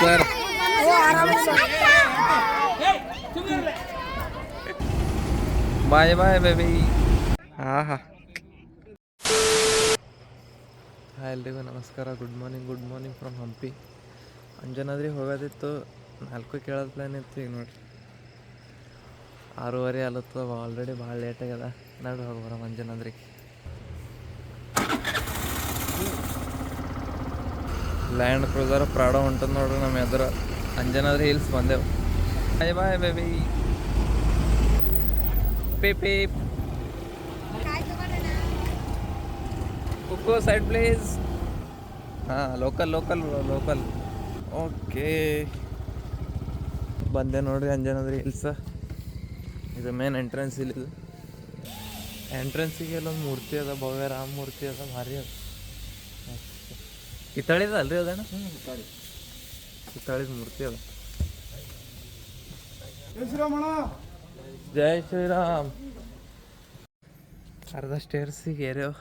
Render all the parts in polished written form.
Sir bye bye baby. ಹಾಂ ಎಲ್ರಿಗೂ ನಮಸ್ಕಾರ. Good morning from Hampi. ಅಂಜನಾದ್ರಿಗೆ ಹೋಗೋದಿತ್ತು, 4 ಕೇಳೋದು ಪ್ಲ್ಯಾನ್ ಇತ್ತು. ಈಗ ನೋಡಿರಿ 6:30 ಆಲತ್ತದ. ಆಲ್ರೆಡಿ ಭಾಳ ಲೇಟ್ ಆಗ್ಯದ. ನಡು ಹೋಗ್ಬರ ಅಂಜನಾದ್ರಿಗೆ. ಲ್ಯಾಂಡ್ ಕ್ರೂಸರ್ ಪ್ರಾಡೋ ಹೊಂಟದ ನೋಡ್ರಿ ನಮ್ಮ ಎದುರು. ಅಂಜನಾದ್ರಿ ಹಿಲ್ಸ್ ಬಂದೆವು. Bye bye baby. ಪೀಪ್ ಕುಕ್ಕು ಸೈಡ್ ಪ್ಲೀಸ್. ಹಾಂ ಲೋಕಲ್ ಓಕೆ ಬಂದೆ ನೋಡ್ರಿ ಅಂಜನಾದ್ರಿ ಹಿಲ್ಸ್. ಇದು ಮೇನ್ ಎಂಟ್ರೆನ್ಸ್. ಇಲ್ಲಿದು ಎಂಟ್ರೆನ್ಸಿಗೆ ಒಂದು ಮೂರ್ತಿ ಅದ, ಭವ್ಯ ರಾಮ ಮೂರ್ತಿ ಅದ, ಭಾರಿ ಅದ. ಕಿತ್ತಳಿದ ಅಲ್ರಿ ಅದಣ್ಣ? ಕಿತ್ತಳಿದ ಮೂರ್ತಿ ಅದ. ಜೈ ಶ್ರೀರಾಮ್. ಅರ್ಧ ಸ್ಟೇರ್ಸಿಗೆ ಏರ್ಯಾವ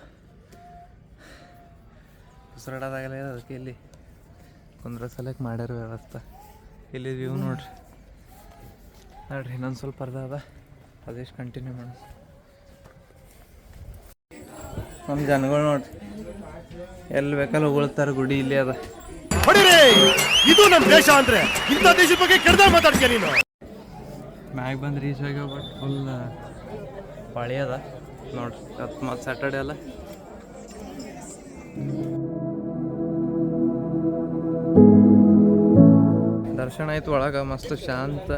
ಉಸಿರಾಡೋದಾಗಲ್ಲ. ಅದಕ್ಕೆ ಇಲ್ಲಿ ಕುಂದ್ರ ಸಲಕ್ಕೆ ಮಾಡ್ಯಾರ ವ್ಯವಸ್ಥೆ. ಇಲ್ಲಿ ವ್ಯೂ ನೋಡ್ರಿ ಇನ್ನೊಂದು ಸ್ವಲ್ಪ ಅರ್ಧ ಅದ. ಅದೆಷ್ಟು ಕಂಟಿನ್ಯೂ ಮಾಡೋಣ. ನಮ್ಮ ಜನಗಳು ನೋಡ್ರಿ ಎಲ್ಲಿ ಬೇಕಲ್ಲ ಉಗುಳ್ತಾರೆ. ಗುಡಿ ಇಲ್ಲಿ ಅದ. ಇದು ನಮ್ಮ ದೇಶ ಅಂದ್ರೆ ಇಂಥ ದೇಶದ ಬಗ್ಗೆ ಕೆಡ್ದ ಮಾತಾಡ್ತೀಯ ನೀನು. ಮ್ಯಾಗ ಬಂದು ರೀಚ್ ಆಗ್ಯಾವ. ಬಟ್ ಫುಲ್ ಪಾಳಿ ಅದ ನೋಡ್ರಿ. ಮತ್ತು ಸ್ಯಾಟರ್ಡೆ ಅಲ್ಲ. ದರ್ಶನ ಆಯ್ತು ಒಳಗೆ. ಮಸ್ತ್ ಶಾಂತ,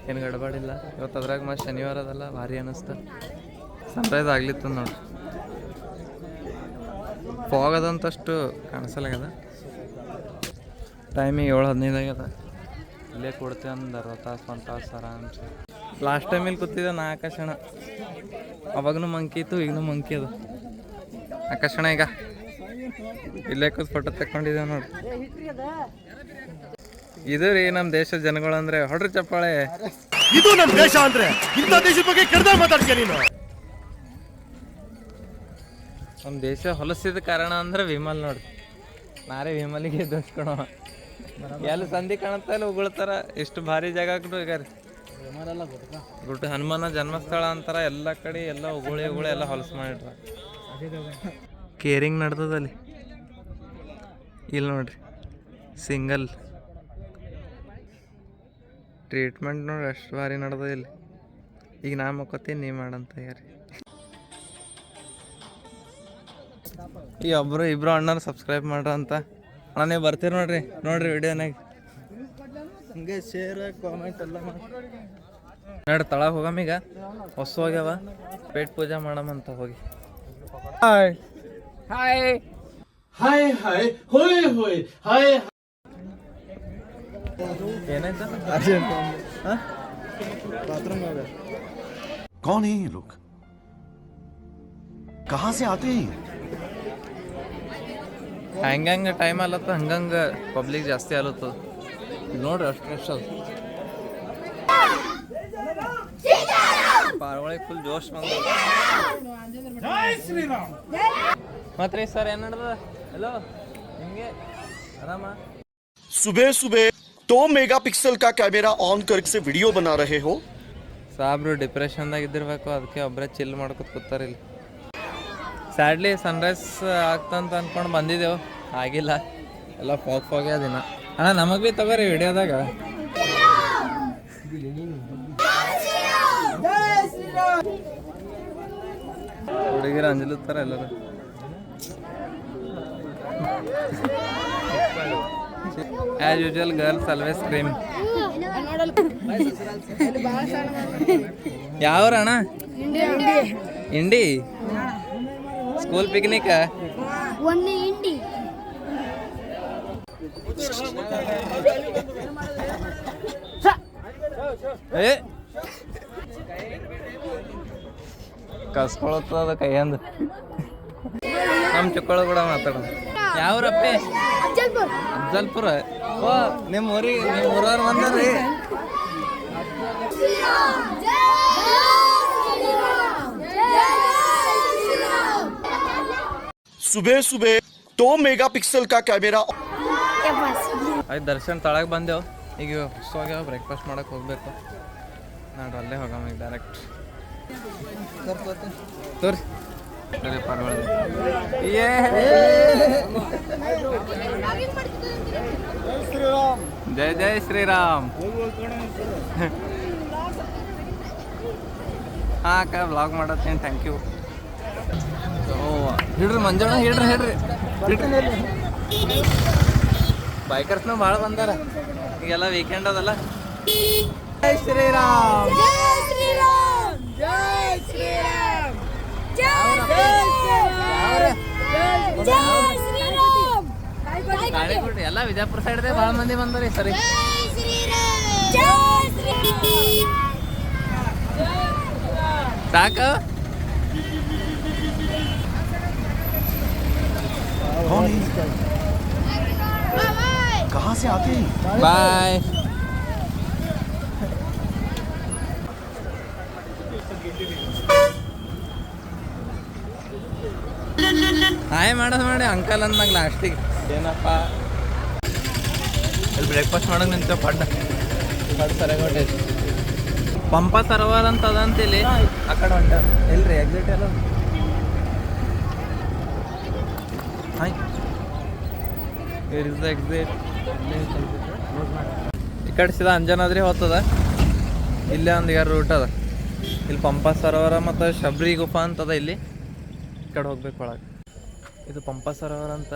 ಏನು ಗಡಬಡಿಲ್ಲ. ಇವತ್ತು ಅದ್ರಾಗ ಮತ್ತೆ ಶನಿವಾರ ಅದಲ್ಲ, ಭಾರಿ ಅನ್ನಿಸ್ತ. ಸನ್ರೈಸ್ ಆಗ್ಲಿತ್ತು ನೋಡ್ರಿ. ಫಾಗ್ ಅದಂತಷ್ಟು ಕಾಣಿಸಲ್ಲಾಗ್ಯದ. ಟೈಮಿಗೆ 7:15 ಆಗ್ಯದ. ಇಲ್ಲೇ ಕೊಡ್ತೇವೆ ಒಂದು 60 ತಾಸು 1 ತಾಸು ಆರಾಮ್ಸೆ. ಲಾಸ್ಟ್ ಟೈಮ್ ಇಲ್ಲಿ ಕೂತಿದ್ದೆ ನಾ ಆಕಾಶಣ. ಅವಾಗೂ ಮಂಕಿ ಇತ್ತು, ಈಗಲೂ ಮಂಕಿ ಅದು. ಆಕಾಶಣ ಈಗ ಇಲ್ಲೇ ಕೂತ್ ಫೋಟೋ ತಕ್ಕೊಂಡಿದ್ದೇವೆ ನೋಡಿ. ಇದು ರೀ ನಮ್ಮ ದೇಶದ ಜನಗಳು ಅಂದ್ರೆ. ಹೊಡ್ರಿ ಚಪ್ಪಾಳೆ. ಇದು ನಮ್ಮ ದೇಶ ಅಂದ್ರೆ ಇಂಥ ದೇಶದ ಬಗ್ಗೆ ಕೆಡ್ದ ಮಾತಾಡ್ತೀಯ ನೀನು. ನಮ್ಮ ದೇಶ ಹೊಲಸಿದ ಕಾರಣ ಅಂದ್ರೆ ವಿಮಲ್ ನೋಡ್ರಿ. ನಾರೇ ವಿಮಲಿಗೆ ದೋಸ್ಕೊಳೋ. ಎಲ್ಲಿ ಸಂಧಿ ಕಾಣುತ್ತಾ ಇಲ್ಲ ಉಗುಳ್ತಾರ. ಎಷ್ಟು ಭಾರಿ ಜಾಗ ಈಗ ರೀ. ಗುಡ್ಡ ಹನುಮಾನ ಜನ್ಮಸ್ಥಳ ಅಂತಾರ. ಎಲ್ಲ ಕಡೆ ಎಲ್ಲ ಉಗುಳಿ ಎಲ್ಲ ಹೊಲಸು ಮಾಡಿಟ್ರ. ಕೇರಿಂಗ್ ನಡ್ದದಲ್ಲಿ. ಇಲ್ಲಿ ನೋಡ್ರಿ ಸಿಂಗಲ್ ಟ್ರೀಟ್ಮೆಂಟ್ ನೋಡ್ರಿ ಅಷ್ಟು ಭಾರಿ ನಡ್ದ ಇಲ್ಲಿ. ಈಗ ನಾ ಮಕ್ಕೋತೀನಿ, ನೀ ಮಾಡಂತ ಯಾರಿ. ಈ ಇಬ್ರು ಅಣ್ಣರು ಸಬ್ಸ್ಕ್ರೈಬ್ ಮಾಡ್ರ ಅಂತ. ಅಣ್ಣ ನೀವು ಬರ್ತೀರಿ ನೋಡ್ರಿ ವಿಡಿಯೋನಾಗ. ಹಂಗೆ ಶೇರ್ ಕಾಮೆಂಟ್ ಎಲ್ಲ ಮಾಡಿ ನೋಡಿ. ತಳ ಹೋಗಮ್ಮೀಗ. ಹೊಸ ಹೋಗ್ಯಾವ. ಪೇಟ್ ಪೂಜೆ ಮಾಡಮಂತ ಹೋಗಿ. ಹಾಯ್ ಹಾಯ್ ಹಾಯ್ ಹಾಯ್ ಹೋಯ್ ಹೋಯ್ ಹಾಯ್. ಏನಾಯ್ತು? कौन है ये लोग? कहां से आते हैं? ಹಂಗಂಗೆ ಟೈಮ್ ಆಲತ್ತ, ಹಂಗಂಗೆ ಪಬ್ಲಿಕ್ ಜಾಸ್ತಿ ಆಲತ್ತದ ನೋಡ್ರಿ. ಅಷ್ಟು ಪಾರ್ವಳಿಗೆ ಫುಲ್ ಜೋಶ್ ಬಂದ. ಮತ್ತೆ ಸರ್ ಏನು ನಡೆದ? ಹಲೋ, ಹಿಂಗೆ ಆರಾಮ? सुबह 2 मेगापिक्सल का कैमरा ऑन करके वीडियो बना रहे हो? ಸಾಬ್ರು ಡಿಪ್ರೆಷನ್ದಾಗ ಇದ್ದಿರ್ಬೇಕು. ಅದಕ್ಕೆ ಒಬ್ಬರೇ ಚಿಲ್ ಮಾಡ್ಕೊತ ಕೂತಾರ ಇಲ್ಲಿ. ಸ್ಯಾಡ್ಲಿ ಸನ್ರೈಸ್ ಆಗ್ತಂತ ಅಂದ್ಕೊಂಡು ಬಂದಿದ್ದೆವು, ಆಗಿಲ್ಲ. ಎಲ್ಲ ಫಾಗ್ ದಿನ. ಅಣ್ಣ ನಮಗೆ ಭೀ ತಗೋರಿ ವಿಡಿಯೋದಾಗ. ಹುಡುಗಿರು ಅಂಜಲುತ್ತಾರ ಎಲ್ಲರೂ. As usual girls always scream. ಯಾವ್ರಣ್ಣ? Indi school picnic. ಇಂಡಿ ಕಸ್ಕೊಳತ್ತದ ಕೈಯಂದು. ನಮ್ಮ ಚಿಕ್ಕಳು ಕೂಡ ಮಾತಾಡೋದು. ಯಾವ್ರಪ್ಪೆ? ಅಫ್ಜಲ್ಪುರ. ಓ ನಿಮ್ಮ ಊರವ್ರು ಬಂದ್ರಿ. सुबह 2 मेगापिक्सल का कैमरा। ಆಯ್ತು ದರ್ಶನ್ ತಳಗೆ ಬಂದೆವು ಈಗ ಹೊಸೋಗ್ಯಾವ ಬ್ರೇಕ್ಫಾಸ್ಟ್ ಮಾಡಕ್ಕೆ ಹೋಗ್ಬೇಕು ನಾನು ಅಲ್ಲೇ ಹೋಗಮ್ಮ ಈಗ ಡೈರೆಕ್ಟ್ ತೋರಿ ಸರಿ ಪರವಾಗಿಲ್ಲ ಜೈ ಜೈ ಶ್ರೀರಾಮ್ ಹಾಂ ಅಕ್ಕ ವ್ಲಾಗ್ ಮಾಡತ್ತೀನಿ ಥ್ಯಾಂಕ್ ಯು ಹಿಡ್ರಿ ಮಂಜಣ್ಣ ಹಿಡ್ರಿ ಬೈಕರ್ಸ್ನು ಭಾಳ ಬಂದಾರ ಈಗೆಲ್ಲ ವೀಕೆಂಡ್ ಅದಲ್ಲ ಜೈ ಶ್ರೀರಾಮ್ ಗಾಳಿಗುಡಿ ಎಲ್ಲ ವಿಜಯಪುರ ಸೈಡ್ದೇ ಭಾಳ ಮಂದಿ ಬಂದಾರ ಈ ಸರಿ ಸಾಕ कहाँ से आते हैं? ಬಾಯ್ ಹಾಯ್ ಮಾಡೋದು ಮಾಡಿ ಅಂಕಲ್ ಅಂದಾಗ ಲಾಸ್ಟಿಗೆ ಏನಪ್ಪ ಇಲ್ಲಿ ಬ್ರೇಕ್ಫಾಸ್ಟ್ ಮಾಡೋಕೆ ನಿಂತ ಪಡ್ಡ ಸರಿಯಾಗಿ ಹೊಟ್ಟೈತಿ ಪಂಪ ಸರೋವರ ಅಂತ ಅದಂತಿಲ್ಲಿ ಆ ಕಡೆ ಹೊಂಟ ಇಲ್ರಿ ಎಕ್ಸಿಟ್ ಎಲ್ಲ ಹಾಯ್ ಎಕ್ಸಿಟ್ ಈ ಕಡೆ ಸೀದಾ ಅಂಜನಾದ್ರಿ ಹೋಗ್ತದ ಇಲ್ಲೇ ಒಂದು 2 ರೂಟ್ ಅದ ಇಲ್ಲಿ ಪಂಪ ಸರೋವರ ಮತ್ತು ಶಬರಿ ಗುಫಾ ಅಂತದ ಇಲ್ಲಿ ಈ ಕಡೆ ಹೋಗ್ಬೇಕು ಒಳಗೆ ಇದು ಪಂಪ ಸರೋವರ ಅಂತ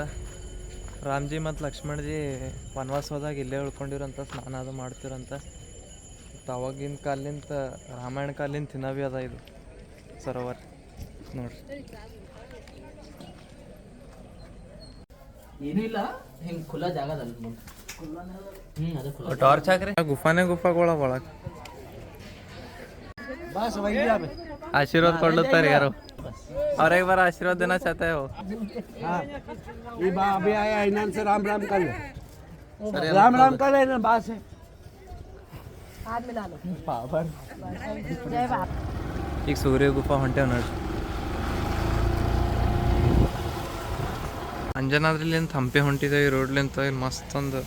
ರಾಮ್ಜಿ ಮತ್ತು ಲಕ್ಷ್ಮಣಜಿ ವನವಾಸ ಹೋದಾಗ ಇಲ್ಲೇ ಉಳ್ಕೊಂಡಿರಂತ ಸ್ನಾನ ಅದು ಮಾಡ್ತಿರಂತ ಅವಾಗಿನ ಕಾಲಿಂದ ರಾಮಾಯಣ ಕಾಲಿಂದ ತಿನ್ನವಿ ಅದ ಇದು ಸರೋವರ ನೋಡ್ರಿ ಏನೂ ಇಲ್ಲ ಹಿಂಗೆ ಖುಲ್ಲಾ ಜಾಗದಲ್ಲಿ ಅದು ಟಾರ್ಚ್ ಹಾಕ್ರಿ ಗುಫಾನೇ ಗುಫಾಗಳ ಒಳಗೆ ಆಶೀರ್ವಾದ ಕೊಡ್ಲತ್ತಾರೆ ಯಾರು ಅವ್ರಿಗೆ ಬರ ಆಶೀರ್ವಾದ ದಿನ ಚಾತೆ हो ये बा अभी आया इनाम से राम राम कर ले राम राम कर ले ना बात है ಈಗ ಸೂರ್ಯ ಗುಫಾ ಹೊಂಟೇವ್ ನೋಡ್ರಿ ಅಂಜನಾದ್ರಲ್ಲಿಂದ ಹಂಪೆ ಹೊಂಟಿದ್ದೇವೆ ಈ ರೋಡ್ಲಿಂತ ಇಲ್ಲಿ ಮಸ್ತ್ ಒಂದು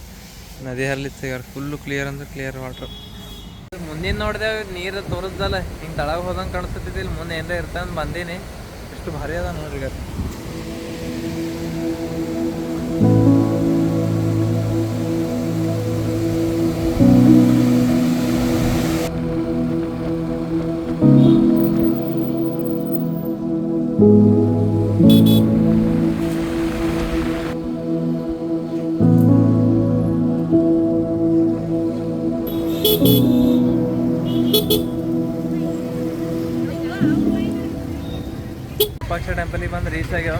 ನದಿ ಹರ್ಲಿತ್ತು ಫುಲ್ಲು ಕ್ಲಿಯರ್ ಅಂದ್ರೆ ಕ್ಲಿಯರ್ ವಾಟ್ರ್ ಮುಂದಿನ ನೋಡಿದೆವು ನೀರು ತೋರಿಸ್ದಲ್ಲ ಹಿಂಗೆ ತಳಗ ಹೋದಂಗೆ ಕಾಣಿಸ್ತೈತಿ ಇಲ್ಲಿ ಮುಂದೆ ಏನಾರ ಇರ್ತಂದು ಬಂದೀನಿ ಎಷ್ಟು ಭಾರಿ ಅದ ನೋಡ್ರಿ ಈಗ ವಿರೂಪಾಕ್ಷ ಟೆಂಪಲಿಗೆ ಬಂದು ರೀಚ್ ಆಗ್ಯಾವ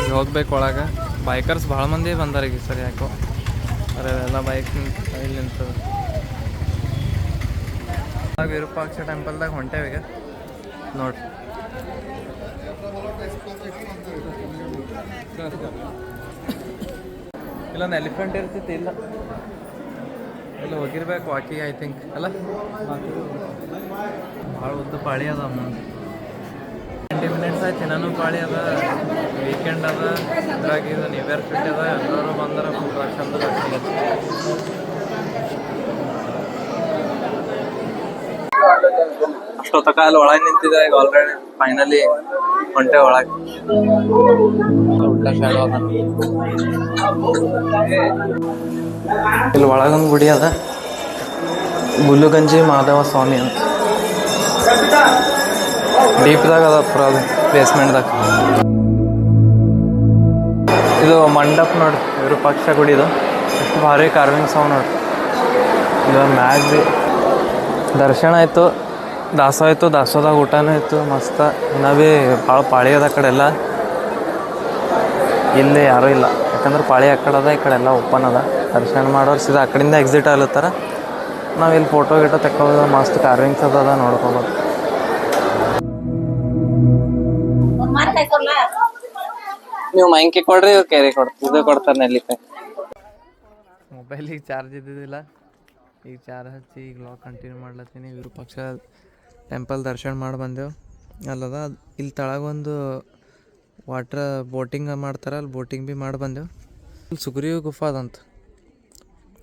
ಈಗ ಹೋಗ್ಬೇಕು ಒಳಗೆ ಬೈಕರ್ಸ್ ಭಾಳ ಮಂದಿ ಬಂದಾರ ಈಗ ಸರಿ ಯಾಕೋ ಅರೆ ಎಲ್ಲ ಬೈಕ್ ಇಲ್ಲಿ ನಿಂತದ ವಿರೂಪಾಕ್ಷ ಟೆಂಪಲ್ದಾಗ ಹೊಂಟೇವ ಈಗ ನೋಡ್ರಿ ಇಲ್ಲೊಂದು ಎಲಿಫೆಂಟ್ ಇರ್ತೈತಿ ಇಲ್ಲ ಇಲ್ಲಿ ಹೋಗಿರ್ಬೇಕು ವಾಕಿಂಗ್ ಐ ಥಿಂಕ್ ಅಲ್ಲ ಭಾಳ ಉದ್ದ ಪಾಳಿ ಅದ ಮುಂದೆ 20 ಮಿನಿಟ್ಸ್ ಆಯ್ತು ಇನ್ನೂ ಪಾಳಿ ಅದ ವೀಕೆಂಡ್ ಅದ ಇದ್ರಾಗ ಇದು ನ್ಯೂ ಇಯರ್ ಫಿಟ್ ಅದ ಎಲ್ಲರೂ ಬಂದ್ರೆ ಫುಲ್ ರಶ್ ಅಂತ ಅಷ್ಟೊತ್ತ ಕಾಲ ಒಳಗೆ ನಿಂತಿದೆ ಈಗ ಆಲ್ರೆಡಿ ಫೈನಲಿ ಹೊಂಟೆ ಒಳಗೆ ಇಲ್ಲಿ ಒಳಗೊಂದು ಗುಡಿ ಅದ ಗುಲ್ಲುಗಂಜಿ ಮಾಧವ ಸ್ವಾಮಿ ಅಂತ ಡೀಪ್ದಾಗ ಅದ ಪುರ ಅದು ಬೇಸ್ಮೆಂಟ್ದಾಗ ಇದು ಮಂಡಪ ನೋಡ್ರಿ ವಿರೂಪಾಕ್ಷ ಗುಡಿದು ಎಷ್ಟು ಭಾರಿ ಕಾರ್ವಿಂಗ್ಸ್ ಅವ ನೋಡ್ರಿ ಇದು ಮ್ಯಾಗ್ ಭೀ ದರ್ಶನ ಆಯಿತು ದಾಸೋಹ ಆಯಿತು ದಾಸೋಹದಾಗ ಊಟನೂ ಇತ್ತು ಮಸ್ತ ಇನ್ನೂ ಭೀ ಭಾಳ ಪಾಳಿ ಅದ ಆ ಕಡೆ ಎಲ್ಲ ಇಲ್ಲಿ ಯಾರೂ ಇಲ್ಲ ಯಾಕಂದ್ರೆ ಪಾಳಿ ಆ ಕಡೆ ಅದ ಈ ಕಡೆ ಎಲ್ಲ ಓಪನ್ ಅದ ದರ್ಶನ ಮಾಡೋರು ಸೀದಾ ಆ ಕಡೆಯಿಂದ ಎಕ್ಸಿಟ್ ಆಗ್ಲತ್ತಾರ ನಾವು ಇಲ್ಲಿ ಫೋಟೋ ಗಿಟೋ ತಕ್ಕೋದು ಮಸ್ತ್ ಕಾರ್ವಿಂಗ್ಸ್ ಅದ ನೋಡ್ಕೋಬೋದು ನೀವು ಮೈಂಕಿ ಕೊಡ್ರಿ ಇವ್ರು ಕೇರಿ ಕೊಡ್ತೀವಿ ಇದು ಕೊಡ್ತಾರೆ ನೆಲ್ಲಿಕಾಯಿ ಮೊಬೈಲಿಗೆ ಚಾರ್ಜ್ ಇದ್ದಿದ್ದಿಲ್ಲ ಈಗ ಚಾರ್ಜ್ ಹಚ್ಚಿ ಈಗ ಲಾಗ್ ಕಂಟಿನ್ಯೂ ಮಾಡ್ಲತ್ತೀನಿ ವಿರೂಪಾಕ್ಷ ಟೆಂಪಲ್ ದರ್ಶನ ಮಾಡಿ ಬಂದೆವು ಅಲ್ಲದ ಇಲ್ಲಿ ತಳಗೊಂದು ವಾಟ್ರ್ ಬೋಟಿಂಗ್ ಮಾಡ್ತಾರೆ, ಅಲ್ಲಿ ಬೋಟಿಂಗ್ ಭೀ ಮಾಡಿ ಬಂದೆವು. ಅಲ್ಲಿ ಸುಗ್ರೀವ್ ಗುಫಾ ಅದಂತ,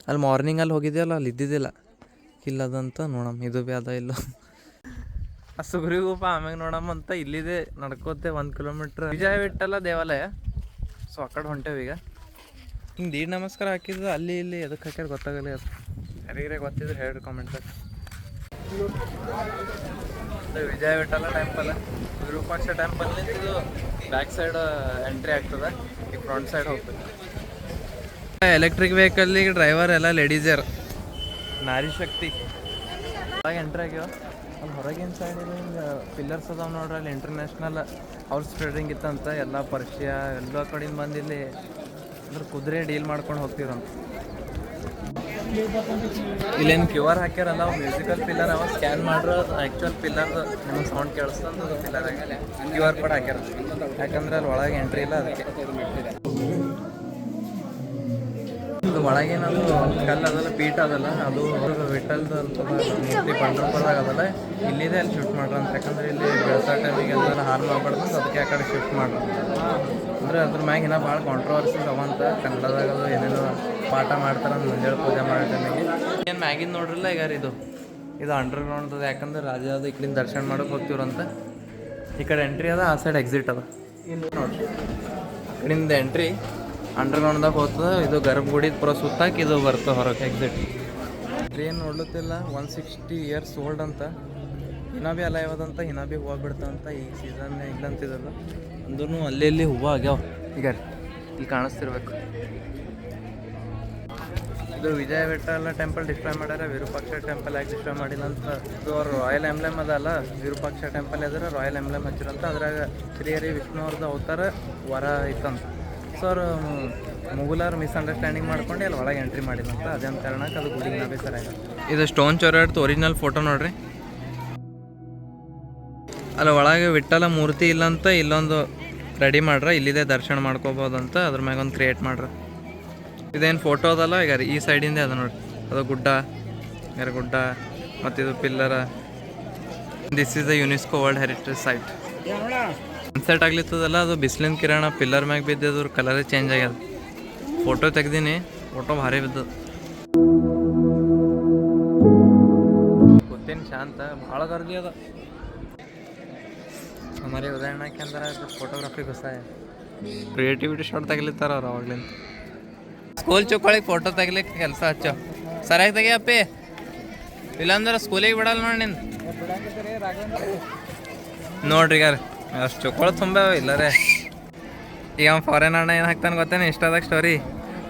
ಅಲ್ಲಿ ಮಾರ್ನಿಂಗ್ ಅಲ್ಲಿ ಹೋಗಿದ್ದೀವಲ್ಲ, ಅಲ್ಲಿ ಇದ್ದಿದ್ದಿಲ್ಲ, ಇಲ್ಲದಂತ ನೋಡಮ್ಮ ಇದು ಭೀ ಅದ ಇಲ್ಲ. ಆ ಸುಗ್ರೀವ್ ಗುಫಾ ಆಮ್ಯಾಗ ನೋಡಮ್ಮ ಅಂತ ಇಲ್ಲಿದೆ ನಡ್ಕೋತೆ 1 ಕಿಲೋಮೀಟ್ರ್. ವಿಜಯ ವಿಠಲ ದೇವಾಲಯ. ಸೊ ಆ ಕಡೆ ಹೊಂಟೇವು ಈಗ. ಹಿಂಗೆ ದೀಡ್ ನಮಸ್ಕಾರ ಹಾಕಿದ್ದು ಅಲ್ಲಿ ಇಲ್ಲಿ ಎದಕ್ಕೆ ಹಾಕ್ಯಾರ ಗೊತ್ತಾಗಲ್ಲ. ಅದು ಯಾರಿಗಾರೆ ಗೊತ್ತಿದ್ರೆ ಹೇಳ್ರಿ ಕಾಮೆಂಟ್ದಾಗ. ವಿಜಯ ವಿಠಲ ಟೆಂಪಲ್, ವಿರೂಪಾಕ್ಷ ಟೆಂಪಲ್ನಿಂದ ಇದು ಬ್ಯಾಕ್ ಸೈಡ್ ಎಂಟ್ರಿ ಆಗ್ತದೆ, ಈ ಫ್ರಂಟ್ ಸೈಡ್ ಹೋಗ್ತದೆ. ಎಲೆಕ್ಟ್ರಿಕ್ ವೆಹಿಕಲ್ಲಿಗೆ ಡ್ರೈವರ್ ಎಲ್ಲ ಲೇಡೀಸರ್, ನಾರಿ ಶಕ್ತಿ. ಒಳಗೆ ಎಂಟ್ರಿ ಆಗ್ಯಾವ. ಅಲ್ಲಿ ಹೊರಗಿನ ಸೈಡ್ ಹಿಂಗೆ ಪಿಲ್ಲರ್ಸ್ ಅದಾವ ನೋಡ್ರಿ, ಅಲ್ಲಿ ಇಂಟರ್ನ್ಯಾಷನಲ್ ಹೌಸ್ ಟ್ರೇಡಿಂಗ್ ಇತ್ತಂತ. ಎಲ್ಲ ಪರ್ಷಿಯಾ ಎಲ್ಲ ಕಡೆಯಿಂದ ಬಂದು ಇಲ್ಲಿ ಅಂದ್ರೆ ಕುದುರೆ ಡೀಲ್ ಮಾಡ್ಕೊಂಡು ಹೋಗ್ತಿರಂತ. ಇಲ್ಲೇನು QR ಹಾಕ್ಯಾರಲ್ಲ, ಅವು ಮ್ಯೂಸಿಕಲ್ ಪಿಲ್ಲರ್ ಅವ. ಸ್ಕ್ಯಾನ್ ಮಾಡ್ರೆ ಆ್ಯಕ್ಚುಯಲ್ ಪಿಲ್ಲರ್ ನಿಮಗೆ ಸೌಂಡ್ ಕೇಳಿಸ್ತಂದು ಪಿಲ್ಲರಾಗ QR ಕೋಡ್ ಹಾಕ್ಯಾರ. ಯಾಕಂದ್ರೆ ಅಲ್ಲಿ ಒಳಗೆ ಎಂಟ್ರಿ ಇಲ್ಲ, ಅದಕ್ಕೆ. ಇದು ಒಳಗೇನದು ಕಲ್ಲು ಅದಲ್ಲ, ಪೀಠ ಅದಲ್ಲ, ಅದು ವಿಠಲ್ದು ಅಂತ ಮೂರ್ತಿ ಪಂಡ್ರಪುರದಾಗ ಅದಲ್ಲ, ಇಲ್ಲಿದೆ ಅಲ್ಲಿ ಶಿಫ್ಟ್ ಮಾಡ್ರ ಅಂತ. ಯಾಕಂದ್ರೆ ಇಲ್ಲಿ ಬೆಳ್ಸೋ ಟೈಮಿಗೆ ಎಲ್ಲ ಹಾರ್ಮ್ ಆಗ್ಬಾರ್ದು, ಅದಕ್ಕೆ ಆ ಕಡೆ ಶಿಫ್ಟ್ ಮಾಡ್ರ. ಅಂದರೆ ಅದ್ರ ಮ್ಯಾಗ ಇನ್ನೂ ಭಾಳ ಕಾಂಟ್ರವರ್ಸೀಸ್ ಅವಂತ. ಕನ್ನಡದಾಗ ಅದು ಏನೇನೋ ಪಾಠ ಮಾಡ್ತಾರೆ ಅಂತ ಮುಂಜಾನೆ ಪೂಜೆ ಮಾಡೋ ಟೈಮಿಗೆ. ಏನು ಮ್ಯಾಗಿನ ನೋಡ್ರಲ್ಲ ಈಗ ಇದು ಅಂಡರ್ಗ್ರೌಂಡ್ ಅದ. ಯಾಕಂದ್ರೆ ರಾಜ ಅದು ಈ ಕಡೆಯಿಂದ ದರ್ಶನ ಮಾಡೋಕೆ ಹೋಗ್ತಿವ್ರಂತ. ಈ ಕಡೆ ಎಂಟ್ರಿ ಅದ, ಆ ಸೈಡ್ ಎಕ್ಸಿಟ್ ಅದ. ಇಲ್ಲಿ ನೋಡ್ರಿ, ಆ ಕಡೆಯಿಂದ ಎಂಟ್ರಿ ಅಂಡರ್ಗ್ರೌಂಡ್ದಾಗ ಹೋಗ್ತದೆ. ಇದು ಗರ್ಭಗುಡಿ ಪುರ ಸುತ್ತಾಕಿ ಇದು ಬರ್ತದೆ ಹೊರಗೆ ಎಕ್ಸಿಟ್. ಟ್ರೇನ್ ನೋಡ್ಲತ್ತಿಲ್ಲ, 160 years ಓಲ್ಡ್ ಅಂತ. ಇನ್ನೂ ಭೀ ಅಲ್ಲ ಯಾವ್ದಂತ, ಇನ್ನೂ ಭೀ ಹೂವು ಬಿಡ್ತಂತ. ಈ ಸೀಸನ್ ಇಲ್ಲಂತಿದ್ದಲ್ಲ ಅಂದ್ರೂ ಅಲ್ಲಿ ಹೂವು ಆಗ್ಯಾವ. ಈಗ ಇಲ್ಲಿ ಕಾಣಿಸ್ತಿರ್ಬೇಕು. ಇದು ವಿಜಯ ವಿಠಲ ಟೆಂಪಲ್ ಡಿಸ್ಟ್ರಾಯ್ ಮಾಡ್ಯಾರ, ವಿರೂಪಾಕ್ಷ ಟೆಂಪಲ್ ಯಾಕೆ ಡಿಸ್ಟ್ರಾಯ್ ಮಾಡಿಲ್ಲ ಅಂತ. ಇದು ಅವ್ರು ರಾಯಲ್ ಎಂಬ್ಲೆಮ್ ಅದಲ್ಲ, ವಿರೂಪಾಕ್ಷ ಟೆಂಪಲ್ ಎದುರು ರಾಯಲ್ ಎಂಬ್ಲೆಮ್ ಹಚ್ಚಿರಂತ. ಅದ್ರಾಗ ಶ್ರೀಹರಿ ವಿಷ್ಣು ಅವ್ರದ್ದು ಅವತಾರ ವರ ಇತ್ತಂತ. ಸೊ ಅವರು ಮುಗುಲರ್ ಮಿಸ್ಅಂಡರ್ಸ್ಟ್ಯಾಂಡಿಂಗ್ ಮಾಡ್ಕೊಂಡು ಅಲ್ಲಿ ಒಳಗೆ ಎಂಟ್ರಿ ಮಾಡಿದಂತ. ಅದೇನು ಕಾರಣಕ್ಕೆ ಅದು ಗುಡಿಗೆ ನಾವೇ ಸರಿಯಾಗಿ. ಇದು ಸ್ಟೋನ್ ಚೊರಾಡ್ದು ಒರಿಜಿನಲ್ ಫೋಟೋ ನೋಡ್ರಿ. ಅಲ್ಲಿ ಒಳಗೆ ವಿಠಲ ಮೂರ್ತಿ ಇಲ್ಲಂತ ಇಲ್ಲೊಂದು ರೆಡಿ ಮಾಡ್ರ, ಇಲ್ಲಿದೆ ದರ್ಶನ ಮಾಡ್ಕೋಬೋದಂತ. ಅದ್ರ ಮ್ಯಾಗ ಒಂದು ಕ್ರಿಯೇಟ್ ಮಾಡ್ರ. ಇದೇನು ಫೋಟೋ ಅದಲ್ಲ, ಈಗ ಈ ಸೈಡಿಂದ ಅದ ನೋಡ್ರಿ. ಅದು ಗುಡ್ಡ, ಗುಡ್ಡ ಮತ್ತು ಇದು pillar. This is the UNESCO world heritage site. Sunset ಆಗ್ಲಿತ್ತದಲ್ಲ, ಅದು ಬಿಸಿಲಿನ ಕಿರಣ ಪಿಲ್ಲರ್ ಮ್ಯಾಗ ಬಿದ್ದಿದ್ರ ಕಲರೇ ಚೇಂಜ್ ಆಗ್ಯದ. ಫೋಟೋ ತೆಗ್ದೀನಿ, ಫೋಟೋ ಭಾರಿ ಬಿದ್ದದ. ಗೊತ್ತೇನು ಶಾಂತ, ಭಾಳ ಗರ್ದಿ ಅದ. हमारे उदयना के अंदर फोटोग्राफी घुसा है. ಕ್ರಿಯೇಟಿವಿಟಿ ಶಾರ್ಟ್ ತೆಗಿಲಿತ್ತಾರ ಅವ್ರು ಅವಾಗ್ಲಿಂದ. ಸ್ಕೂಲ್ ಚುಕ್ಕೊಳಗೆ ಫೋಟೋ ತೆಗಿಲಿಕ್ಕೆ ಕೆಲಸ ಹಚ್ಚೋ ಸರಿಯಾಗಿ ತೆಗಿಯಪ್ಪಿ, ಇಲ್ಲಾಂದ್ರೆ ಸ್ಕೂಲಿಗೆ ಬಿಡಲ್ಲ ನೋಡಿ ನಿಂದು. ನೋಡ್ರಿ ಈಗ ಅಷ್ಟು ಚುಕ್ಕೊಳ ತುಂಬ ಇಲ್ಲರೇ. ಈಗ ಫಾರಿನ್ ಅಣ್ಣ ಏನು ಹಾಕ್ತಾನೆ ಗೊತ್ತೇನೆ ಇನ್ಸ್ಟಾದಾಗ story,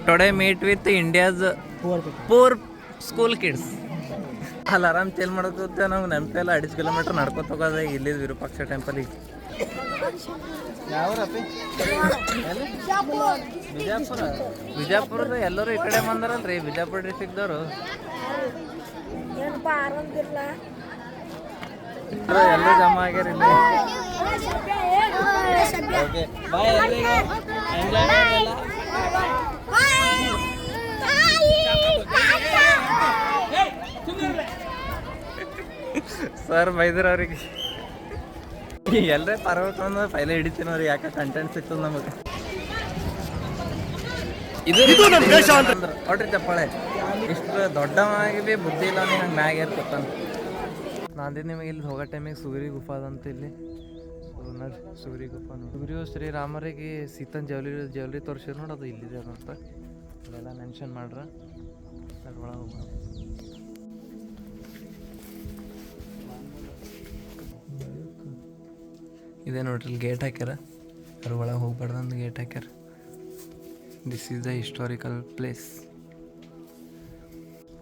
today meet with India's poor school kids. ಅಲ್ಲಿ ಆರಾಮ್ ಚೇಲ್ ಮಾಡೋಕೆ ನಮ್ಗೆ ನೆನಪೆಲ್ಲ 2 ಕಿಲೋಮೀಟ್ರ್ ನಡ್ಕೊತ ಹೋಗೋದ ಇಲ್ಲಿದ್ದು ವಿರೂಪಾಕ್ಷ ಟೆಂಪಲಿಗೆ. ಯಾವ್ರಪ್ಪಿ? ಬಿಜಾಪುರ. ಬಿಜಾಪುರದ ಎಲ್ಲರೂ ಈ ಕಡೆ ಬಂದಾರಲ್ರಿ, ಬಿಜಾಪುರ ಡಿಸ್ಟ್ರಿಕ್ದವರು ಎಲ್ಲರೂ ಜಮಾ ಆಗ್ಯಾರ ಇಲ್ಲಿ. ಓಕೆ ಬಾಯ್ ಎಲ್ರಿಗೂ, ಎಂಜಾಯ್ ಮಾಡಿಲ್ಲ. ಸರ್ ಬೈದ್ರ ಅವ್ರಿಗೆ ಎಲ್ಲರೇ ಪರ್ವತ ಅಂದ್ರೆ ಪೈಲೆ ಹಿಡಿತೀನಿ ಅವ್ರಿಗೆ, ಯಾಕೆ ಕಂಟೆಂಟ್ ಸಿಗ್ತದೆ ನಮಗೆ. ನೋಡ್ರಿ ಚಪ್ಪಾಳೆ ಇಷ್ಟು ದೊಡ್ಡವಾಗಿ ಭೀ ಬುದ್ಧಿ ಇಲ್ಲ ನೀನು ಹಂಗೆ ಮ್ಯಾಗ ಏರ್ಕೊತಾನೆ. ನಾನು ನಿಮಗೆ ಇಲ್ಲಿ ಹೋಗೋ ಟೈಮಿಗೆ ಸುಗ್ರಿ ಗುಫಾ ಅದಂತ ಇಲ್ಲಿ ನೋಡ್ರಿ. ಸುಗ್ರಿ ಗುಫಾ ನೋಡಿ, ಸುಗ್ರಿಯು ಶ್ರೀರಾಮರಿಗೆ ಸೀತನ್ ಜವಲಿ ತೋರಿಸಿದ್ರು ನೋಡಿ, ಅದು ಇಲ್ಲಿದೆ ಅದಂತ. ಅಲ್ಲೆಲ್ಲ ಮೆನ್ಷನ್ ಮಾಡ್ರ. ಅದ್ರೊಳಗೆ ಹೋಗ ಇದೇ ನೋಡ್ರಿ, ಇಲ್ಲಿ ಗೇಟ್ ಹಾಕ್ಯಾರ. ಅದ್ರ ಒಳಗೆ ಹೋಗ್ಬಾರ್ದಂದು ಗೇಟ್ ಹಾಕ್ಯಾರ. This is the historical place.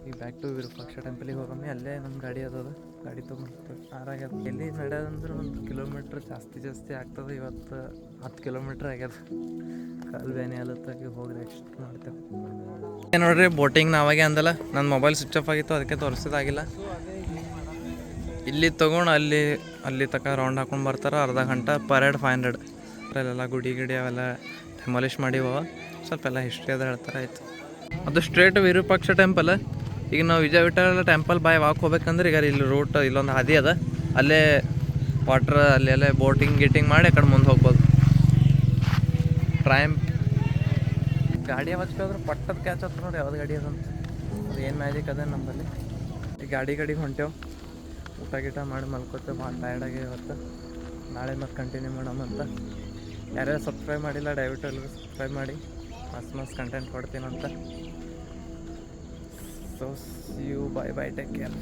ಈಗ ಬ್ಯಾಕ್ ಟು ವಿರೂಪಾಕ್ಷ ಟೆಂಪಲಿಗೆ ಹೋಗಮ್ಮಿ. ಅಲ್ಲೇ ನಮ್ಮ ಗಾಡಿ ಅದ, ಗಾಡಿ ತೊಗೊಂಡು ಆರಾಗ್ಯದ. ಎಲ್ಲಿ ನಡೆಯೋದಂದ್ರೆ 1 ಕಿಲೋಮೀಟ್ರ್ ಜಾಸ್ತಿ ಆಗ್ತದೆ. ಇವತ್ತು 10 ಕಿಲೋಮೀಟ್ರ್ ಆಗ್ಯದ. ಕಾಲು ಬೇನೆ ಅಲತ್ತಾಗಿ ಹೋಗಿ ರೆಸ್ಟ್ ಮಾಡ್ತೇವೆ. ನೋಡ್ರಿ ಬೋಟಿಂಗ್ ನಾವಾಗೆ ಅಂದಲ್ಲ, ನನ್ನ ಮೊಬೈಲ್ ಸ್ವಿಚ್ ಆಫ್ ಆಗಿತ್ತು, ಅದಕ್ಕೆ ತೋರಿಸೋದಾಗಿಲ್ಲ. ಇಲ್ಲಿ ತೊಗೊಂಡು ಅಲ್ಲಿ ತನಕ ರೌಂಡ್ ಹಾಕೊಂಡು ಬರ್ತಾರೆ. ಅರ್ಧ ಗಂಟೆ ಪರೇಡ್ 500. ಅಲ್ಲೆಲ್ಲ ಗುಡಿ ಅವೆಲ್ಲ ಡೆಮಾಲಿಷ್ ಮಾಡಿವ. ಸ್ವಲ್ಪ ಎಲ್ಲ ಹಿಸ್ಟ್ರಿ ಅದ ಹೇಳ್ತಾರೆ. ಆಯ್ತು, ಅದು ಸ್ಟ್ರೇಟ್ ವಿರೂಪಾಕ್ಷ ಟೆಂಪಲ್. ಈಗ ನಾವು ವಿಜಯ ವಿಠಲ ಟೆಂಪಲ್ ಬಾಯ್ ವಾಕ್ ಹೋಗ್ಬೇಕಂದ್ರೆ ಈಗ ಇಲ್ಲಿ ರೂಟ್ ಇಲ್ಲೊಂದು ಹಾದಿ ಅದ, ಅಲ್ಲೇ ವಾಟ್ರ್ ಅಲ್ಲೆಲ್ಲ ಬೋಟಿಂಗ್ ಗೀಟಿಂಗ್ ಮಾಡಿ ಆ ಕಡೆ ಮುಂದೆ ಹೋಗ್ಬೋದು. ಟ್ರೈಮ್ ಗಾಡಿ ಆವಾಜ್ ಕೇಳಿದ್ರೆ ಪಟ್ಟದ ಕ್ಯಾಚ್ ಹತ್ರ ನೋಡಿ ಯಾವ್ದು ಗಾಡಿ ಅದಂತ ಅದು ಏನು ಮ್ಯಾಜಿಕ್ ಅದೇ ನಮ್ಮಲ್ಲಿ ಈ ಗಾಡಿಗೆ ಹೊಂಟೇವು ಊಟ ಗೀಟ ಮಾಡಿ ಮಲ್ಕೋತೇವೆ ಭಾಳ ಟಯರ್ಡಾಗಿ ಇವತ್ತು ನಾಳೆ ಮತ್ತೆ ಕಂಟಿನ್ಯೂ ಮಾಡೋಣಂತ ಯಾರ್ಯಾರು ಸಬ್ಸ್ಕ್ರೈಬ್ ಮಾಡಿಲ್ಲ ದಯವಿಟ್ಟು ಎಲ್ಲರೂ ಸಬ್ಸ್ಕ್ರೈಬ್ ಮಾಡಿ ಮಸ್ತ್ ಕಂಟೆಂಟ್ ಕೊಡ್ತೀನಂತ so you bye take care